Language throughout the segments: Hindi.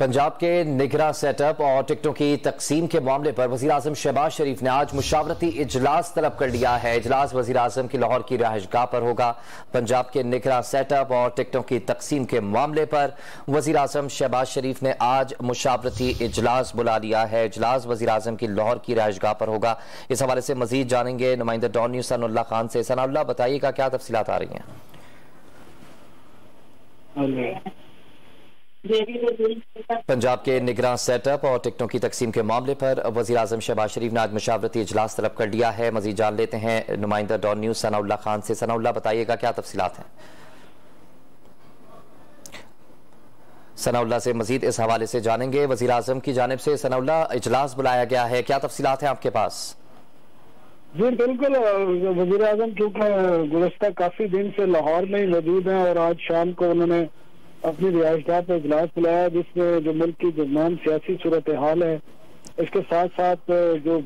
पंजाब के निगरां सेटअप और टिकटों की तकसीम के मामले पर वज़ीर-ए-आज़म शहबाज शरीफ ने आज मुशावरती इजलास तलब कर लिया है। इजलास वज़ीर-ए-आज़म की लाहौर की रिहाइशगाह पर होगा। पंजाब के निगरां सेटअप और टिकटों की तकसीम के मामले पर वज़ीर-ए-आज़म शहबाज शरीफ ने आज मुशावरती इजलास बुला लिया है। इजलास वज़ीर-ए-आज़म की लाहौर की रिहाइशगाह पर होगा। इस हवाले से मजीद जानेंगे नुमाइंदा डॉन न्यूज़ सनाउल्लाह खान से। सनाउल्लाह, बताइएगा क्या तफसीलात आ रही हैं? पंजाब के निगरां सेटअप और टिकटों की तकसीम के मामले पर वज़ीर-ए-आज़म शहबाज शरीफ ने आज मुशावरती इजलास तलब कर लिया है। मजीद जान लेते हैं नुमाइंदा डॉन न्यूज़ सनाउल्लाह खान से। सनाउल्लाह, बताइएगा क्या तफसीलात हैं? सनाउल्लाह से मजीद इस हवाले से जानेंगे। वज़ीर-ए-आज़म की जानिब से सनाउल्लाह इजलास बुलाया गया है, क्या तफसीलात हैं आपके पास? जी बिल्कुल, वज़ीर-ए-आज़म क्योंकि गुज़श्ता काफी दिन से लाहौर में ही मौजूद हैं और आज शाम को उन्होंने अपनी रिहाइशगाह पर इजलास बुलाया, जिसमें जो मुल्क की तमाम सियासी सूरत हाल है, इसके साथ साथ जो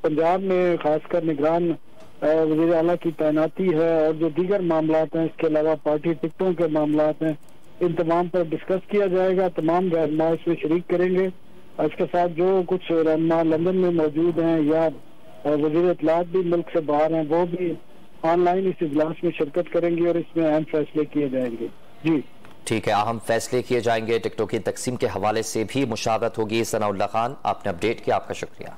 पंजाब में खासकर निगरान वज़ीर आला की तैनाती है और जो दीगर मामलात हैं, इसके अलावा पार्टी टिकटों के मामलात हैं, इन तमाम पर डिस्कस किया जाएगा। तमाम रहनुमा इसमें शरीक करेंगे। इसके साथ जो कुछ रहनुमा लंदन में मौजूद हैं या वज़ीर इत्तलात भी मुल्क से बाहर हैं, वो भी ऑनलाइन इस इजलास में शिरकत करेंगे और इसमें अहम फैसले किए जाएंगे। जी ठीक है, अहम फैसले किए जाएंगे। टिकटों की तकसीम के हवाले से भी मुशावरत होगी। सनाउल्लाह खान, आपने अपडेट किया, आपका शुक्रिया।